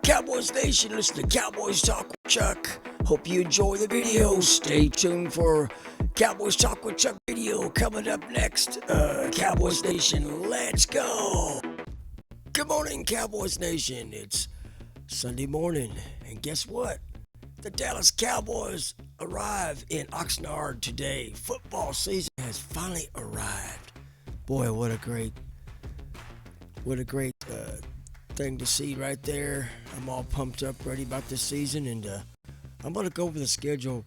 Cowboys Nation, listen to Cowboys Talk with Chuck. Hope you enjoy the video. Stay tuned for Cowboys Talk with Chuck video coming up next. Cowboys Nation, let's go. Good morning, Cowboys Nation. It's Sunday morning, and guess what? The Dallas Cowboys arrive in Oxnard today. Football season has finally arrived. Boy, what a great thing to see right there. I'm all pumped up, ready about this season, and I'm going to go over the schedule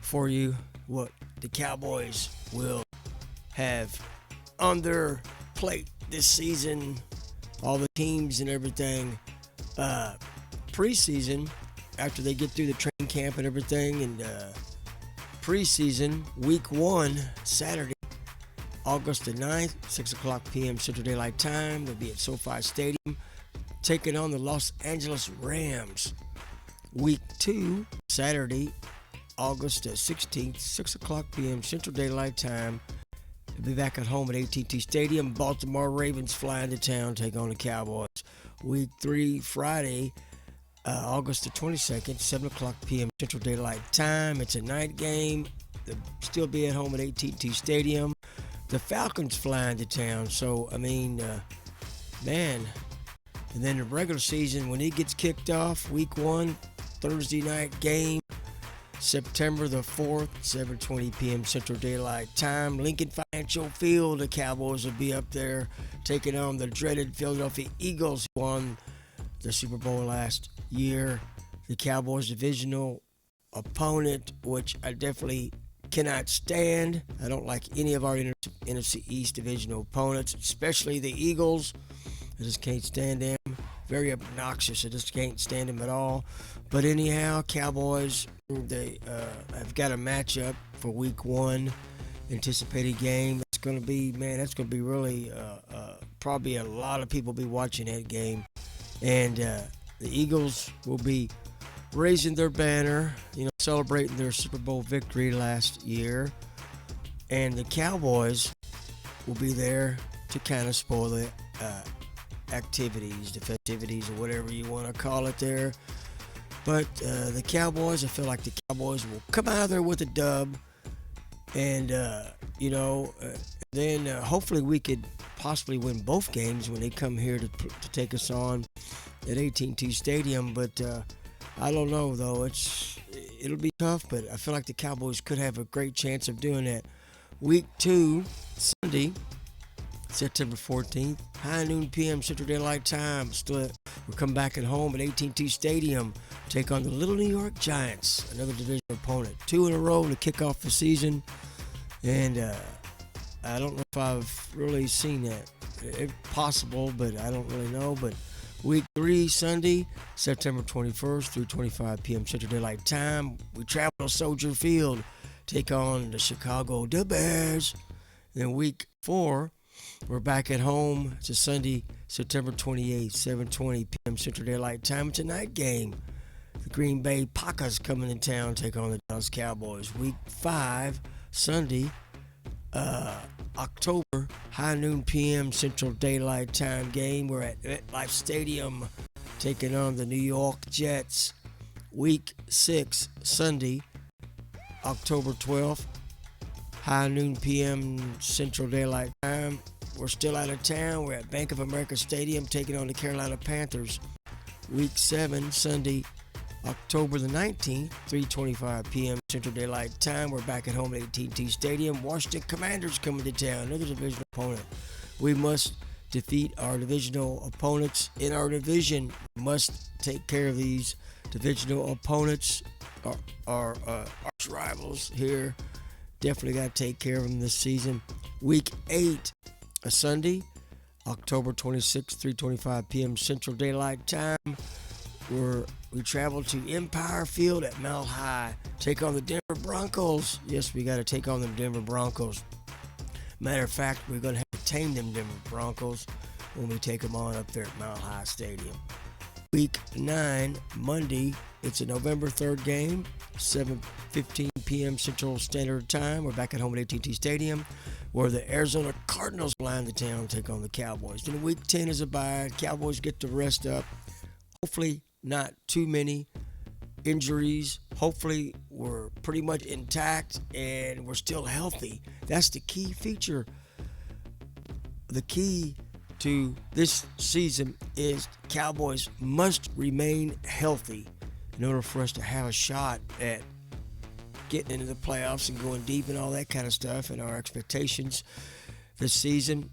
for you, what the Cowboys will have on their plate this season, all the teams and everything. Preseason, after they get through the training camp and everything, and preseason, week 1, Saturday, August the 9th, 6 o'clock p.m. Central Daylight Time. They'll be at SoFi Stadium, taking on the Los Angeles Rams. Week 2, Saturday, August 16th, 6 o'clock p.m. Central Daylight Time. They'll be back at home at AT&T Stadium. Baltimore Ravens fly into town, take on the Cowboys. Week 3, Friday, August the 22nd, 7 o'clock p.m. Central Daylight Time. It's a night game. They'll still be at home at AT&T Stadium. The Falcons fly into town. So, man. And then the regular season, when it gets kicked off, week 1, Thursday night game, September the 4th, 7:20 p.m. Central Daylight Time. Lincoln Financial Field, the Cowboys will be up there taking on the dreaded Philadelphia Eagles, who won the Super Bowl last year. The Cowboys' divisional opponent, which I definitely cannot stand. I don't like any of our NFC East divisional opponents, especially the Eagles. I just can't stand them. Very obnoxious. I just can't stand them at all. But anyhow, Cowboys, they have got a matchup for week 1, anticipated game. It's going to be, that's going to be really, probably a lot of people be watching that game. And the Eagles will be raising their banner, celebrating their Super Bowl victory last year. And the Cowboys will be there to kind of spoil the activities, the festivities, or whatever you want to call it there. But the Cowboys, I feel like the Cowboys will come out of there with a dub. And, then hopefully we could possibly win both games when they come here to take us on at AT&T Stadium. But I don't know, though. It'll be tough, but I feel like the Cowboys could have a great chance of doing that. Week 2, Sunday, September 14th, high noon p.m. Central Daylight Time. We'll come back at home at AT&T Stadium, take on the Little New York Giants, another division opponent. 2 in a row to kick off the season, and I don't know if I've really seen that. It's possible, but I don't really know. But week 3, Sunday, September 21st through 25 p.m. Central Daylight Time, we travel to Soldier Field, take on the Chicago Bears. Then week 4, we're back at home. It's a Sunday, September 28th, 7:20 p.m. Central Daylight Time. It's a night game. The Green Bay Packers coming in town, take on the Dallas Cowboys. Week 5, Sunday, October, high noon p.m. Central Daylight Time game. We're at MetLife Stadium, taking on the New York Jets. Week 6, Sunday, October 12th, high noon p.m. Central Daylight Time. We're still out of town. We're at Bank of America Stadium taking on the Carolina Panthers. Week 7, Sunday, October the 19th, 3:25 p.m. Central Daylight Time. We're back at home at AT&T Stadium. Washington Commanders coming to town, another divisional opponent. We must defeat our divisional opponents in our division. We must take care of these divisional opponents, our arch rivals here. Definitely got to take care of them this season. Week 8, a Sunday, October 26th, 3:25 p.m. Central Daylight Time. We travel to Empire Field at Mile High, take on the Denver Broncos. Yes, we got to take on the Denver Broncos. Matter of fact, we're going to have to tame them Denver Broncos when we take them on up there at Mile High Stadium. Week 9, Monday, it's a November 3rd game, 7:15 p.m. Central Standard Time. We're back at home at AT&T Stadium, where the Arizona Cardinals fly into town and take on the Cowboys. Then week 10 is a bye. Cowboys get to rest up. Hopefully not too many injuries. Hopefully, we're pretty much intact and we're still healthy. That's the key feature. The key to this season is Cowboys must remain healthy in order for us to have a shot at getting into the playoffs and going deep and all that kind of stuff. And our expectations this season,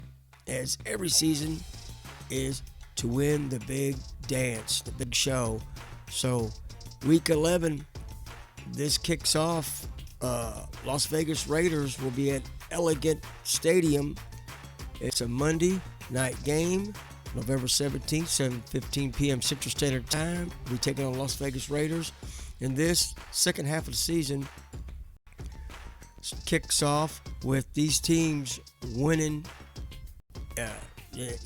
as every season, is to win the big dance, the big show. So week 11, this kicks off. Las Vegas Raiders will be at Elegant Stadium. It's a Monday night game, November 17th, 7:15 p.m. Central Standard Time. We're taking on Las Vegas Raiders. And this second half of the season kicks off with these teams winning,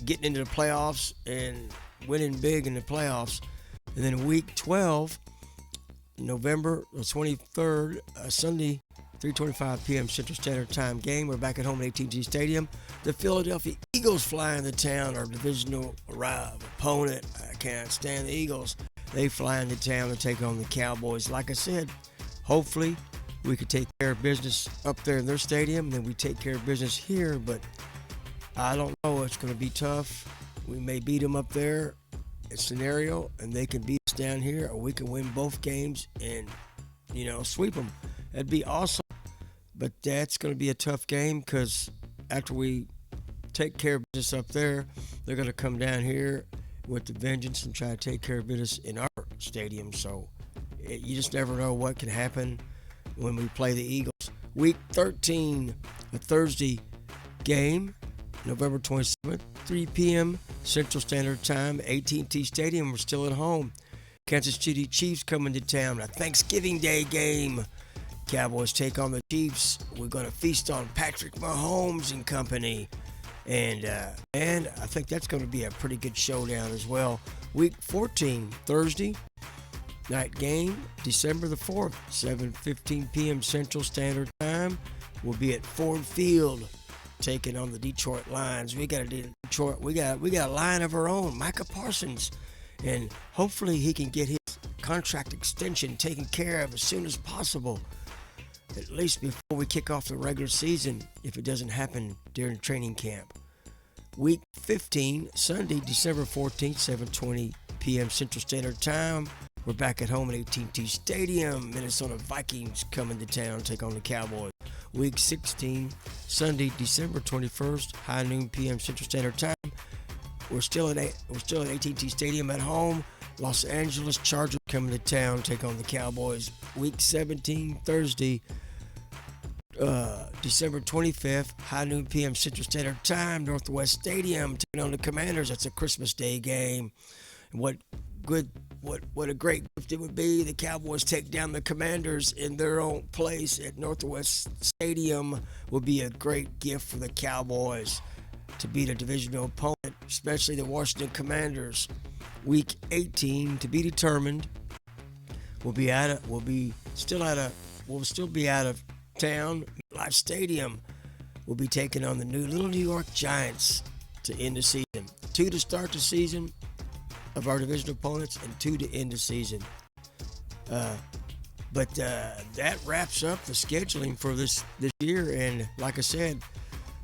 getting into the playoffs and winning big in the playoffs. And then week 12, November 23rd, Sunday, 3:25 p.m. Central Standard Time game. We're back at home at AT&T Stadium. The Philadelphia Eagles fly into town, our divisional opponent. I can't stand the Eagles. They fly into town to take on the Cowboys. Like I said, hopefully we could take care of business up there in their stadium, and then we take care of business here, but I don't know. It's going to be tough. We may beat them up there in scenario, and they can beat us down here, or we can win both games and, sweep them. That'd be awesome. But that's going to be a tough game because after we take care of business up there, they're going to come down here with the vengeance and try to take care of business in our stadium. So you just never know what can happen when we play the Eagles. Week 13, a Thursday game, November 27th, 3 p.m. Central Standard Time, AT&T Stadium. We're still at home. Kansas City Chiefs coming to town. A Thanksgiving Day game. Cowboys take on the Chiefs. We're going to feast on Patrick Mahomes and company. And I think that's going to be a pretty good showdown as well. Week 14, Thursday night game, December the 4th, 7:15 p.m. Central Standard Time. We'll be at Ford Field taking on the Detroit Lions. We got a line of our own, Micah Parsons, and hopefully he can get his contract extension taken care of as soon as possible, at least before we kick off the regular season, if it doesn't happen during training camp. Week 15, Sunday, December 14th, 7:20 p.m. Central Standard Time. We're back at home at AT&T Stadium. Minnesota Vikings coming to town, take on the Cowboys. Week 16, Sunday, December 21st, high noon p.m. Central Standard Time. We're still at AT&T Stadium at home. Los Angeles Chargers coming to town, take on the Cowboys. Week 17, Thursday, December 25th, high noon p.m. Central Standard Time, Northwest Stadium, taking on the Commanders. That's a Christmas Day game. What a great gift it would be. The Cowboys take down the Commanders in their own place at Northwest Stadium. Would be a great gift for the Cowboys to beat a divisional opponent, especially the Washington Commanders. Week 18 to be determined. We'll still be out of town. Live Stadium will be taking on the Little New York Giants to end the season. 2 to start the season of our division opponents and 2 to end the season. But that wraps up the scheduling for this year. And like I said,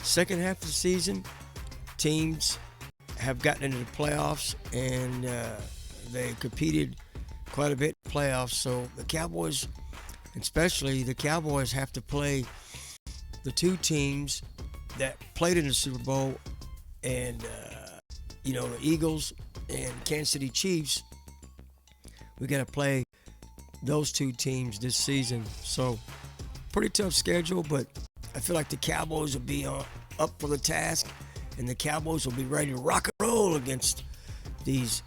second half of the season, teams have gotten into the playoffs and they competed quite a bit in playoffs. So the Cowboys, especially the Cowboys, have to play the two teams that played in the Super Bowl, and the Eagles and Kansas City Chiefs. We got to play those two teams this season. So pretty tough schedule, but I feel like the Cowboys will be up for the task, and the Cowboys will be ready to rock and roll against these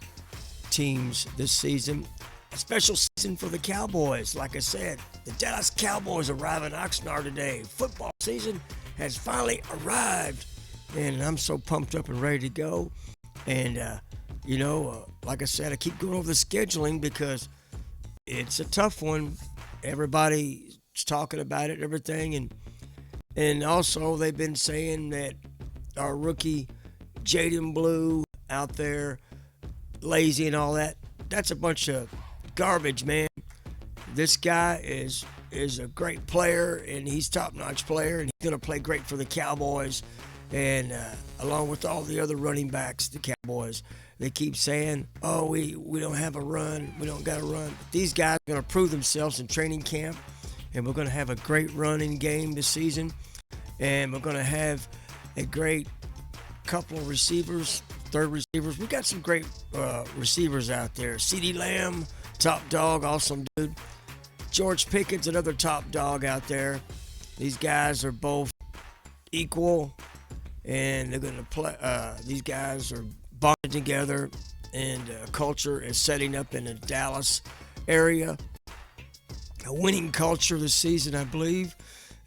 teams this season. A special season for the Cowboys. Like I said, the Dallas Cowboys arrive in Oxnard today. Football season has finally arrived, and I'm so pumped up and ready to go. And, like I said, I keep going over the scheduling because it's a tough one. Everybody's talking about it and everything. And also they've been saying that our rookie Jaden Blue out there, lazy and all that, that's a bunch of garbage, man. This guy is a great player, and he's top-notch player, and he's going to play great for the Cowboys. And along with all the other running backs, the Cowboys, they keep saying, "Oh, we don't have a run, we don't got a run." But these guys are going to prove themselves in training camp, and we're going to have a great running game this season, and we're going to have a great couple of receivers, third receivers. We got some great receivers out there. CeeDee Lamb, top dog, awesome dude. George Pickens, another top dog out there. These guys are both equal, and they're going to play. These guys are bonded together, and culture is setting up in the Dallas area. A winning culture this season, I believe,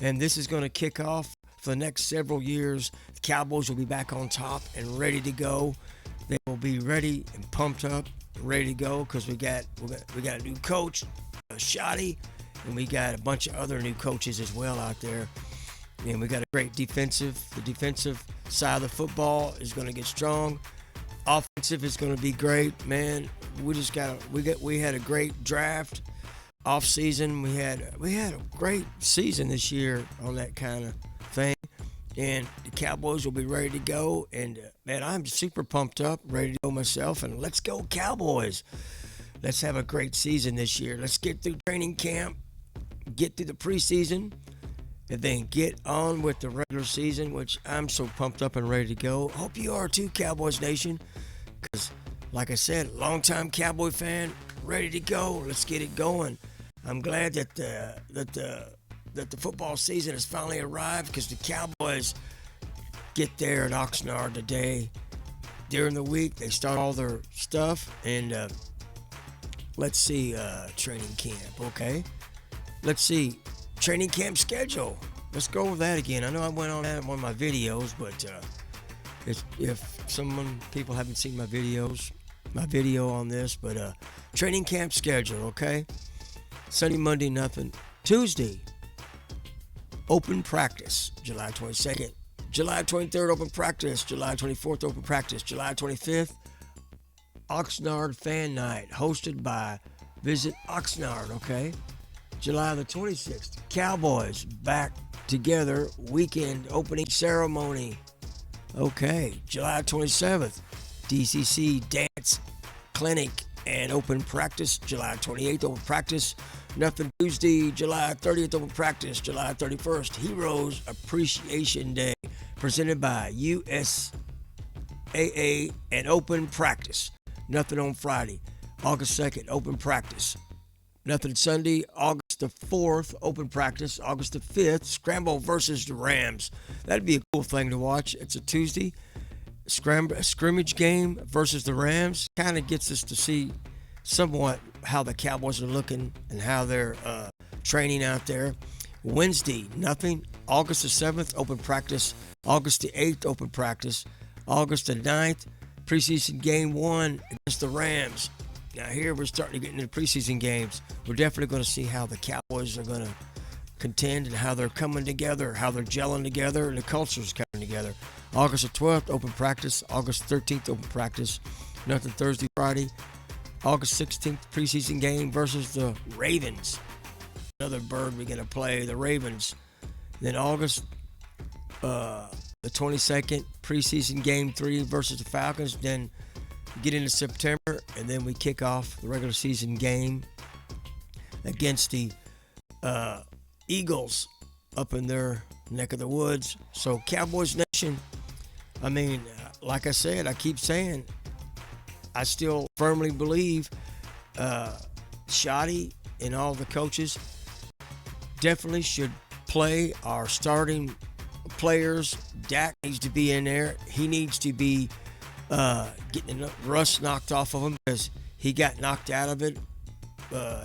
and this is going to kick off for the next several years. The Cowboys will be back on top and ready to go. They will be ready and pumped up, ready to go, because we got a new coach, Shoddy, and we got a bunch of other new coaches as well out there. And we got a great the defensive side of the football is going to get strong. Offensive is going to be great, man. We had a great draft off season. We had a great season this year on that kind of thing. And the Cowboys will be ready to go. And man, I'm super pumped up, ready to go myself. And let's go Cowboys. Let's have a great season this year. Let's get through training camp, get through the preseason, and then get on with the regular season, which I'm so pumped up and ready to go. Hope you are too, Cowboys Nation, because like I said, longtime Cowboy fan, ready to go. Let's get it going. I'm glad that the football season has finally arrived, because the Cowboys get there at Oxnard today. During the week, they start all their stuff, and let's see, training camp, okay? Let's see, training camp schedule. Let's go over that again. I know I went on that in one of my videos, but if people haven't seen my video on this, but training camp schedule, okay? Sunday, Monday, nothing. Tuesday, open practice, July 22nd. July 23rd, open practice. July 24th, open practice. July 25th, Oxnard Fan Night, hosted by Visit Oxnard, okay? July the 26th, Cowboys back together, weekend opening ceremony. Okay, July 27th, DCC Dance Clinic and open practice. July 28th, open practice. Nothing Tuesday, July 30th, open practice. July 31st, Heroes Appreciation Day, presented by USAA and open practice. Nothing on Friday, August 2nd, open practice. Nothing Sunday, August the 4th, open practice. August the 5th, Scramble versus the Rams. That'd be a cool thing to watch. It's a Tuesday. A scrimmage game versus the Rams. Kind of gets us to see somewhat how the Cowboys are looking and how they're training out there. Wednesday, nothing. August the 7th, open practice. August the 8th, open practice. August the 9th, preseason game 1 against the Rams. Now here we're starting to get into the preseason games. We're definitely going to see how the Cowboys are going to contend and how they're coming together, how they're gelling together, and the culture's coming together. August the 12th, open practice. August 13th, open practice. Nothing Thursday, Friday. August 16th, preseason game versus the Ravens. Another bird we're going to play, the Ravens. Then August the 22nd, preseason game 3 versus the Falcons. Then get into September, and then we kick off the regular season game against the Eagles up in their neck of the woods. So Cowboys Nation, I mean, like I said, I keep saying, I still firmly believe Shoddy and all the coaches definitely should play our starting players. Dak needs to be in there. He needs to be getting the rust knocked off of him, because he got knocked out of it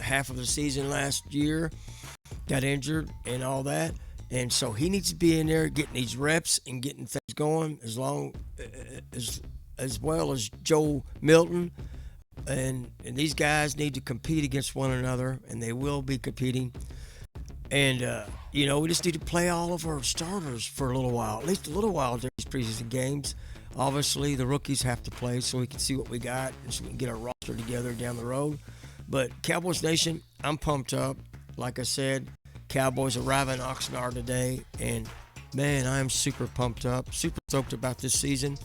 half of the season last year, got injured and all that. And so he needs to be in there getting these reps and getting things going, as well as Joe Milton. And these guys need to compete against one another, and they will be competing. And, we just need to play all of our starters for a little while, at least a little while during these preseason games. Obviously, the rookies have to play so we can see what we got and so we can get our roster together down the road. But Cowboys Nation, I'm pumped up. Like I said, Cowboys arriving in Oxnard today, and man, I am super pumped up, super stoked about this season.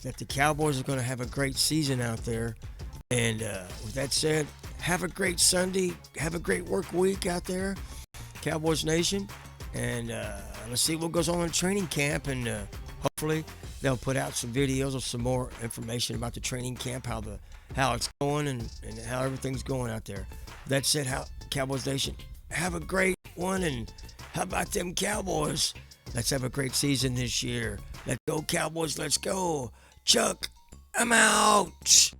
That the Cowboys are going to have a great season out there. And with that said, have a great Sunday. Have a great work week out there, Cowboys Nation. And let's see what goes on in training camp. And hopefully they'll put out some videos or some more information about the training camp, how it's going and how everything's going out there. That said, Cowboys Nation, have a great one. And how about them Cowboys? Let's have a great season this year. Let's go, Cowboys. Let's go. Chuck, I'm out.